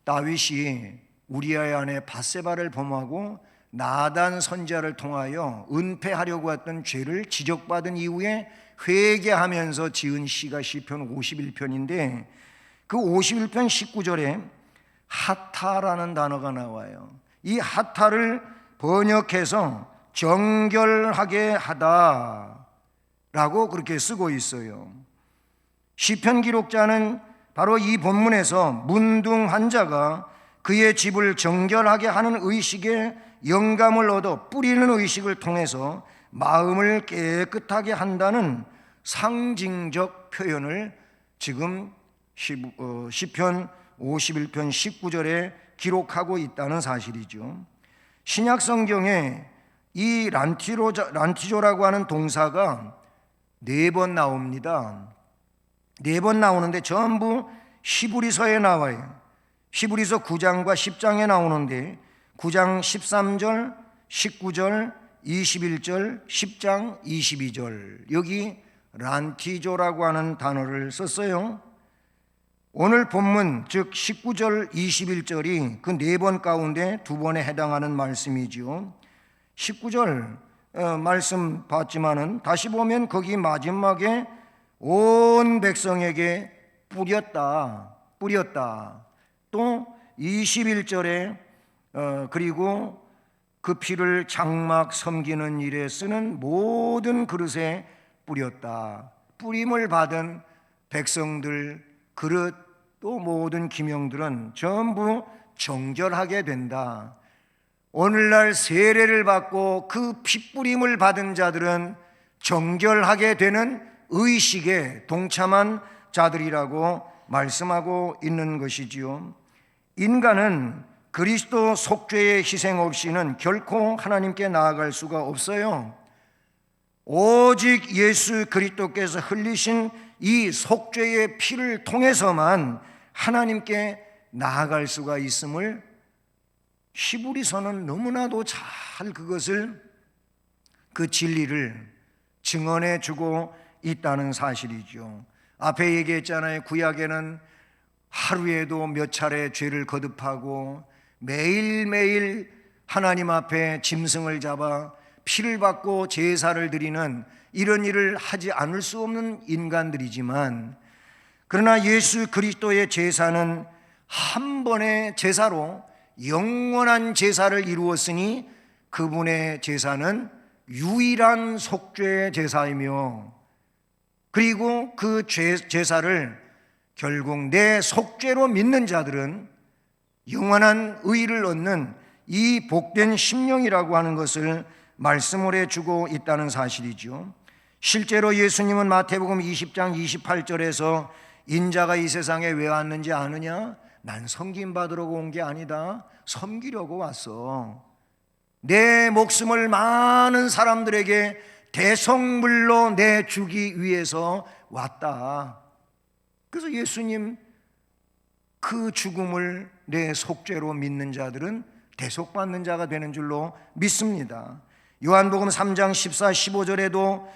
A: 다윗이 우리아의 아내 밧세바를 범하고 나단 선지자를 통하여 은폐하려고 했던 죄를 지적받은 이후에 회개하면서 지은 시가 시편 51편인데 그 51편 19절에 하타라는 단어가 나와요. 이 하타를 번역해서 정결하게 하다라고 그렇게 쓰고 있어요. 시편 기록자는 바로 이 본문에서 문둥한 자가 그의 집을 정결하게 하는 의식에 영감을 얻어 뿌리는 의식을 통해서 마음을 깨끗하게 한다는 상징적 표현을 지금 시편 51편 19절에 기록하고 있다는 사실이죠. 신약 성경에 이 란티조라고 하는 동사가 4번 나옵니다. 4번 나오는데 전부 히브리서에 나와요. 히브리서 9장과 10장에 나오는데 9장 13절, 19절, 21절, 10장 22절, 여기 란티조라고 하는 단어를 썼어요. 오늘 본문 즉 19절 21절이 그 4번 가운데 2번에 해당하는 말씀이지요. 19절 말씀 봤지만은 다시 보면 거기 마지막에 온 백성에게 뿌렸다. 또 21절에 그리고 그 피를 장막 섬기는 일에 쓰는 모든 그릇에 뿌렸다. 뿌림을 받은 백성들, 그릇, 또 모든 기명들은 전부 정결하게 된다. 오늘날 세례를 받고 그 핏뿌림을 받은 자들은 정결하게 되는 의식에 동참한 자들이라고 말씀하고 있는 것이지요. 인간은 그리스도 속죄의 희생 없이는 결코 하나님께 나아갈 수가 없어요. 오직 예수 그리스도께서 흘리신 이 속죄의 피를 통해서만 하나님께 나아갈 수가 있음을 히브리서는 너무나도 잘 그것을 그 진리를 증언해 주고 있다는 사실이죠. 앞에 얘기했잖아요. 구약에는 하루에도 몇 차례 죄를 거듭하고 매일매일 하나님 앞에 짐승을 잡아 피를 받고 제사를 드리는 이런 일을 하지 않을 수 없는 인간들이지만, 그러나 예수 그리스도의 제사는 한 번의 제사로 영원한 제사를 이루었으니 그분의 제사는 유일한 속죄의 제사이며, 그리고 그 제사를 결국 내 속죄로 믿는 자들은 영원한 의를 얻는 이 복된 심령이라고 하는 것을 말씀을 해주고 있다는 사실이죠. 실제로 예수님은 마태복음 20장 28절에서 인자가 이 세상에 왜 왔는지 아느냐? 난 섬김 받으러 온 게 아니다. 섬기려고 왔어. 내 목숨을 많은 사람들에게 대성물로 내주기 위해서 왔다. 그래서 예수님 그 죽음을 내 속죄로 믿는 자들은 대속받는 자가 되는 줄로 믿습니다. 요한복음 3장 14, 15절에도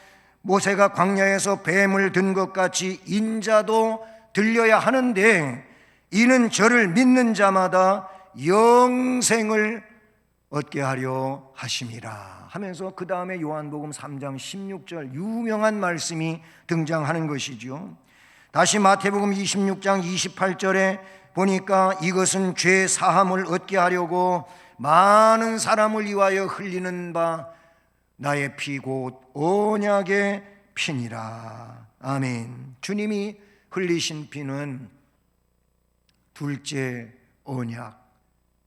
A: 모세가 광야에서 뱀을 든 것 같이 인자도 들려야 하는데 이는 저를 믿는 자마다 영생을 얻게 하려 하심이라 하면서 그 다음에 요한복음 3장 16절 유명한 말씀이 등장하는 것이죠. 다시 마태복음 26장 28절에 보니까 이것은 죄 사함을 얻게 하려고 많은 사람을 위하여 흘리는 바 나의 피 곧 언약의 피니라. 아멘. 주님이 흘리신 피는 둘째 언약,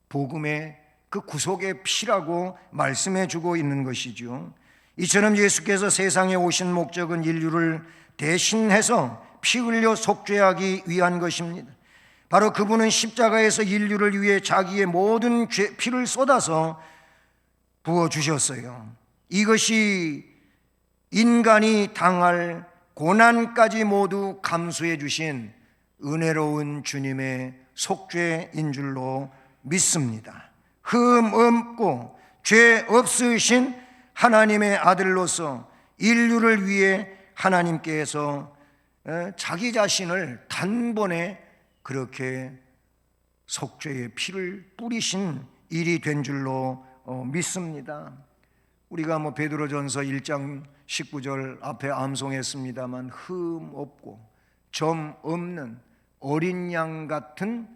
A: 복음의 그 구속의 피라고 말씀해 주고 있는 것이죠. 이처럼 예수께서 세상에 오신 목적은 인류를 대신해서 피 흘려 속죄하기 위한 것입니다. 바로 그분은 십자가에서 인류를 위해 자기의 모든 피를 쏟아서 부어주셨어요. 이것이 인간이 당할 고난까지 모두 감수해 주신 은혜로운 주님의 속죄인 줄로 믿습니다. 흠 없고 죄 없으신 하나님의 아들로서 인류를 위해 하나님께서 자기 자신을 단번에 그렇게 속죄의 피를 뿌리신 일이 된 줄로 믿습니다. 우리가 베드로전서 1장 19절 앞에 암송했습니다만 흠 없고 점 없는 어린 양 같은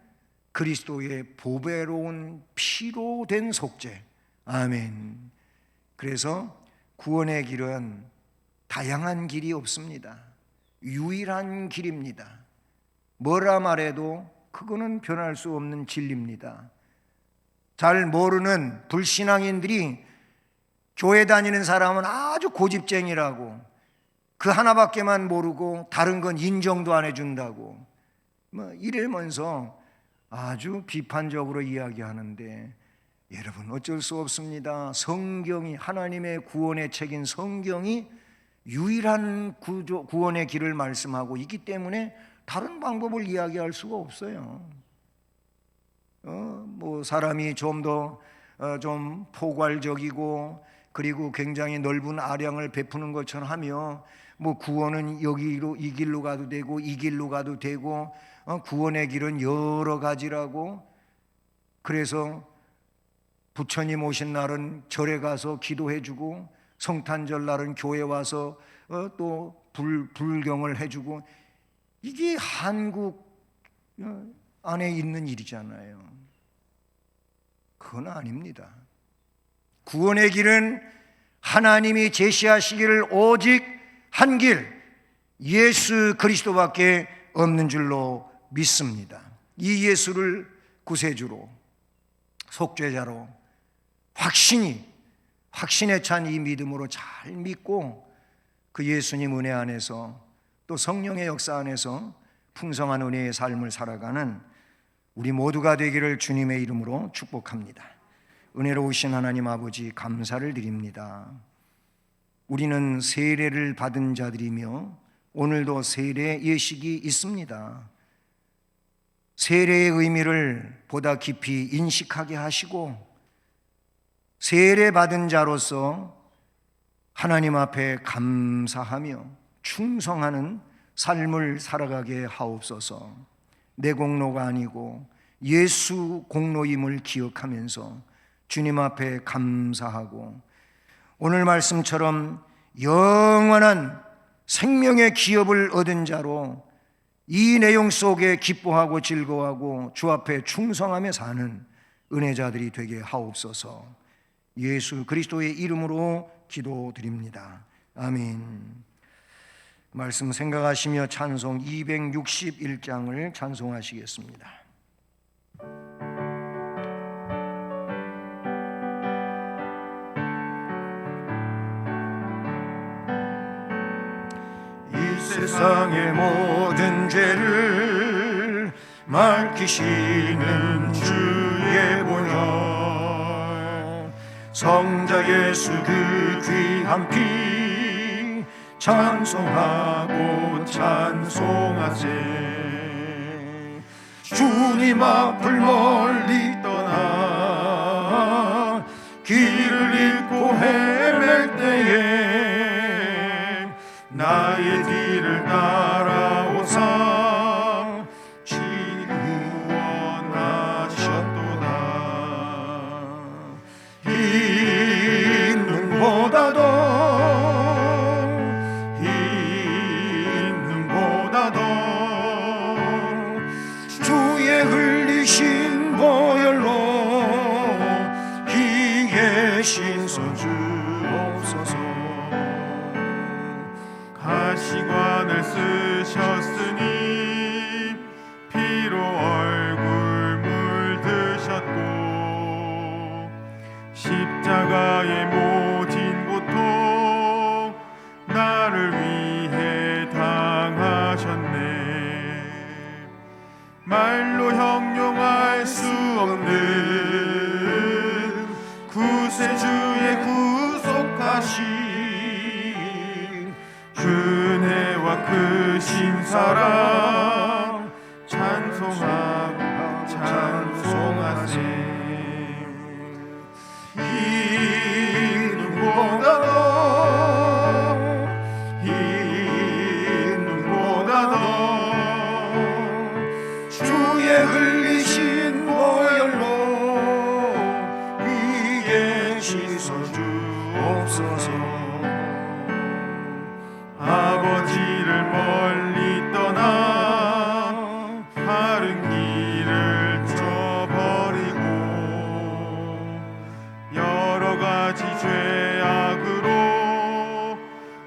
A: 그리스도의 보배로운 피로 된 속죄. 아멘. 그래서 구원의 길은 다양한 길이 없습니다. 유일한 길입니다. 뭐라 말해도 그거는 변할 수 없는 진리입니다. 잘 모르는 불신앙인들이 교회 다니는 사람은 아주 고집쟁이라고 그 하나밖에만 모르고 다른 건 인정도 안 해준다고 이러면서 아주 비판적으로 이야기하는데 여러분 어쩔 수 없습니다. 성경이 하나님의 구원의 책인 성경이 유일한 구원의 길을 말씀하고 있기 때문에 다른 방법을 이야기할 수가 없어요. 사람이 좀 더 좀 포괄적이고 그리고 굉장히 넓은 아량을 베푸는 것처럼 하며 구원은 여기로 이 길로 가도 되고 이 길로 가도 되고 구원의 길은 여러 가지라고. 그래서 부처님 오신 날은 절에 가서 기도해주고 성탄절 날은 교회 와서 또 불경을 해주고 이게 한국 안에 있는 일이잖아요. 그건 아닙니다. 구원의 길은 하나님이 제시하시기를 오직 한 길, 예수 그리스도밖에 없는 줄로 믿습니다. 이 예수를 구세주로, 속죄자로 확신에 찬 이 믿음으로 잘 믿고 그 예수님 은혜 안에서 또 성령의 역사 안에서 풍성한 은혜의 삶을 살아가는 우리 모두가 되기를 주님의 이름으로 축복합니다. 은혜로우신 하나님 아버지 감사를 드립니다. 우리는 세례를 받은 자들이며 오늘도 세례 예식이 있습니다. 세례의 의미를 보다 깊이 인식하게 하시고 세례 받은 자로서 하나님 앞에 감사하며 충성하는 삶을 살아가게 하옵소서. 내 공로가 아니고 예수 공로임을 기억하면서 주님 앞에 감사하고 오늘 말씀처럼 영원한 생명의 기업을 얻은 자로 이 내용 속에 기뻐하고 즐거워하고 주 앞에 충성하며 사는 은혜자들이 되게 하옵소서. 예수 그리스도의 이름으로 기도드립니다. 아멘. 말씀 생각하시며 찬송 261장을 찬송하시겠습니다. 세상의 모든 죄를 밝히시는 주의 보혈, 성자 예수 그 귀한 피 찬송하고 찬송하세. 주님 앞을 멀리 떠나 길을 잃고 헤맬 때에 나의 뒤를 따라오사 구원하셨도다. 흰 눈보다도 주의 흘리신 보혈로 희게 씻어주옵소서.
B: 가시관을 쓰셨으니 피로 얼굴 물드셨고 십자가의 모진 고통 나를 위해 당하셨네. 말로 형용할 수 없는 구세주의 구속하신 은혜와 크신 사랑 찬송하고 찬송하세. 흰 눈보다도
A: 주의 흘리신 보혈로 위에 씻어주옵소서.
B: 아버지를 멀리 떠나 바른 길을 저버리고 여러 가지 죄악으로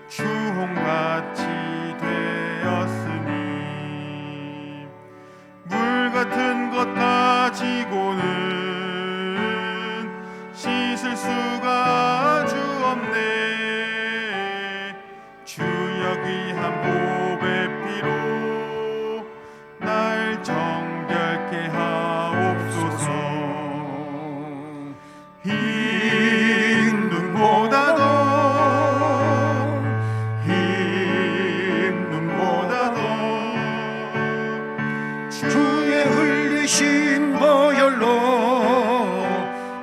B: 주홍같이 되었으니 물 같은 것 가지고는 씻을 수가 아주 없네. 주여 귀한 보배 피로 날 정결케 하옵소서. 흰 눈보다도
A: 주의 흘리신 보혈로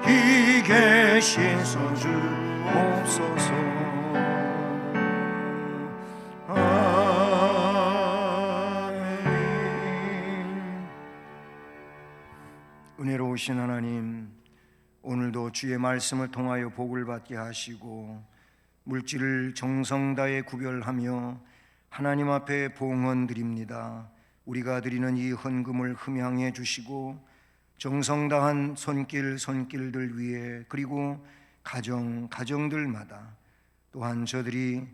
A: 희게 씻어주옵소서. 아멘. 은혜로우신 하나님, 오늘도 주의 말씀을 통하여 복을 받게 하시고 물질을 정성 다해 구별하며 하나님 앞에 봉헌 드립니다. 우리가 드리는 이 헌금을 흠양해 주시고 정성 다한 손길들 위해 그리고 가정들마다 또한 저들이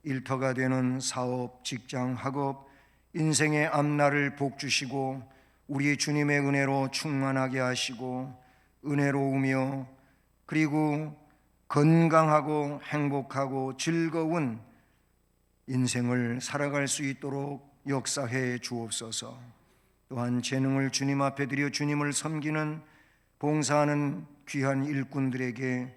A: 일터가 되는 사업, 직장, 학업, 인생의 앞날을 복 주시고 우리 주님의 은혜로 충만하게 하시고 은혜로우며 그리고 건강하고 행복하고 즐거운 인생을 살아갈 수 있도록 역사해 주옵소서. 또한 재능을 주님 앞에 드려 주님을 섬기는 봉사하는 귀한 일꾼들에게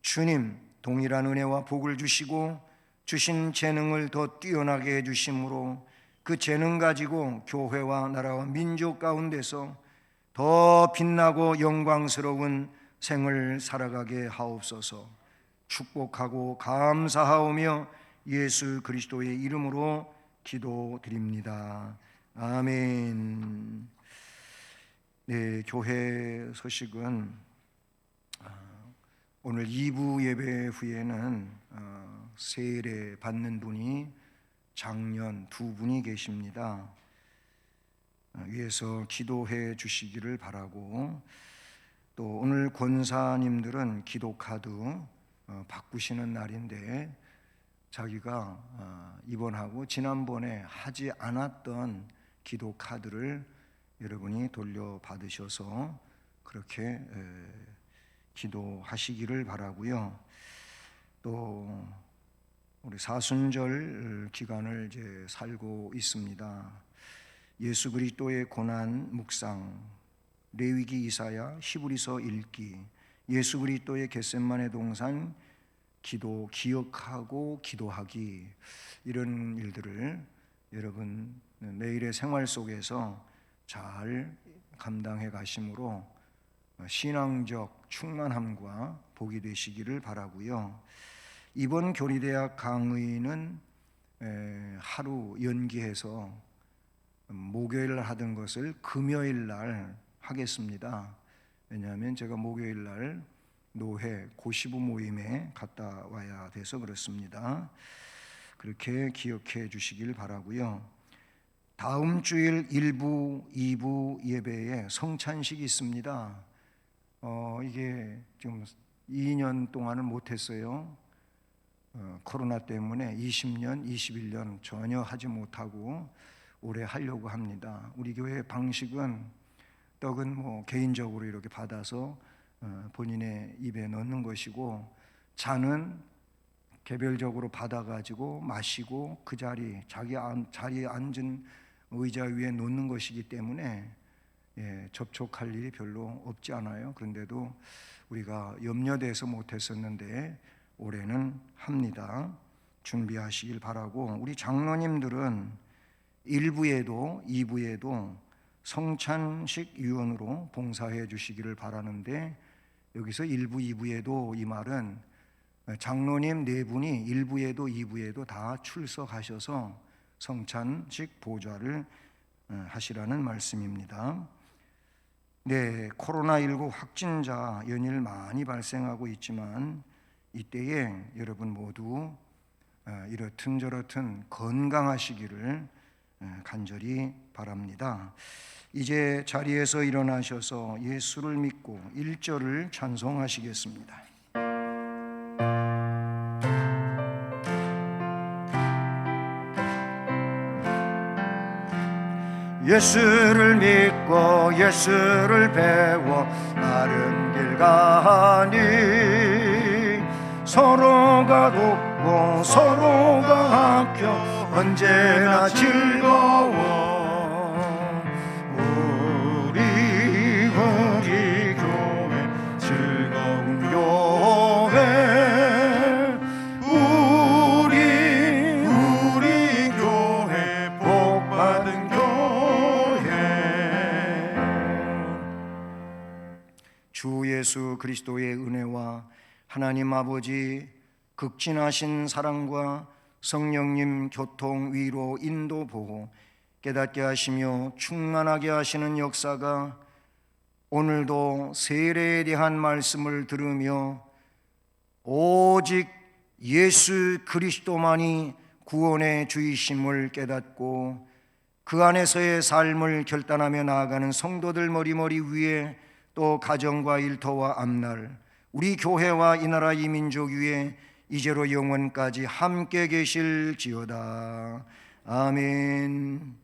A: 주님 동일한 은혜와 복을 주시고 주신 재능을 더 뛰어나게 해 주심으로 그 재능 가지고 교회와 나라와 민족 가운데서 더 빛나고 영광스러운 생을 살아가게 하옵소서. 축복하고 감사하오며 예수 그리스도의 이름으로 기도드립니다. 아멘. 네, 교회 소식은 오늘 2부 예배 후에는 세례 받는 분이 장년 2분이 계십니다. 위에서 기도해 주시기를 바라고, 또 오늘 권사님들은 기도카드 바꾸시는 날인데 자기가 이번하고 지난번에 하지 않았던 기도카드를 여러분이 돌려받으셔서 그렇게 기도하시기를 바라고요. 또 우리 사순절 기간을 이제 살고 있습니다. 예수 그리스도의 고난 묵상, 레위기, 이사야, 히브리서 읽기, 예수 그리스도의 겟세마네 동산 기도, 기억하고 기도하기, 이런 일들을 여러분 매일의 생활 속에서 잘 감당해 가심으로 신앙적 충만함과 복이 되시기를 바라고요. 이번 교리대학 강의는 하루 연기해서 목요일 날 하던 것을 금요일 날 하겠습니다. 왜냐하면 제가 목요일 날 노회 고시부 모임에 갔다 와야 돼서 그렇습니다. 그렇게 기억해 주시길 바라고요. 다음 주일 1부, 2부 예배에 성찬식이 있습니다. 이게 좀 2년 동안은 못했어요. 코로나 때문에 20년, 21년 전혀 하지 못하고 올해 하려고 합니다. 우리 교회 방식은 떡은 뭐 개인적으로 이렇게 받아서 본인의 입에 넣는 것이고, 잔은 개별적으로 받아가지고 마시고 그 자리에 앉은 의자 위에 놓는 것이기 때문에 접촉할 일이 별로 없지 않아요. 그런데도 우리가 염려돼서 못했었는데 올해는 합니다. 준비하시길 바라고, 우리 장로님들은 1부에도 2부에도 성찬식 위원으로 봉사해 주시기를 바라는데, 여기서 1부, 2부에도 이 말은 장로님 4분이 1부에도 2부에도 다 출석하셔서 성찬식 보좌를 하시라는 말씀입니다. 네, 코로나19 확진자 연일 많이 발생하고 있지만 이때에 여러분 모두 이렇든 저렇든 건강하시기를 간절히 바랍니다. 이제 자리에서 일어나셔서 예수를 믿고 1절을 찬송하시겠습니다. 예수를 믿고 예수를 배워 바른 길 가니 서로가 돕고 서로가 아껴 언제나 즐거워. 우리 교회 즐거운 교회, 우리 교회 복받은 교회. 주 예수 그리스도의 은혜와 하나님 아버지 극진하신 사랑과 성령님 교통, 위로, 인도, 보호, 깨닫게 하시며 충만하게 하시는 역사가 오늘도 세례에 대한 말씀을 들으며 오직 예수 그리스도만이 구원의 주이심을 깨닫고 그 안에서의 삶을 결단하며 나아가는 성도들 머리머리 위에, 또 가정과 일터와 앞날, 우리 교회와 이 나라 이 민족 위에 이제로 영원까지 함께 계실지어다. 아멘.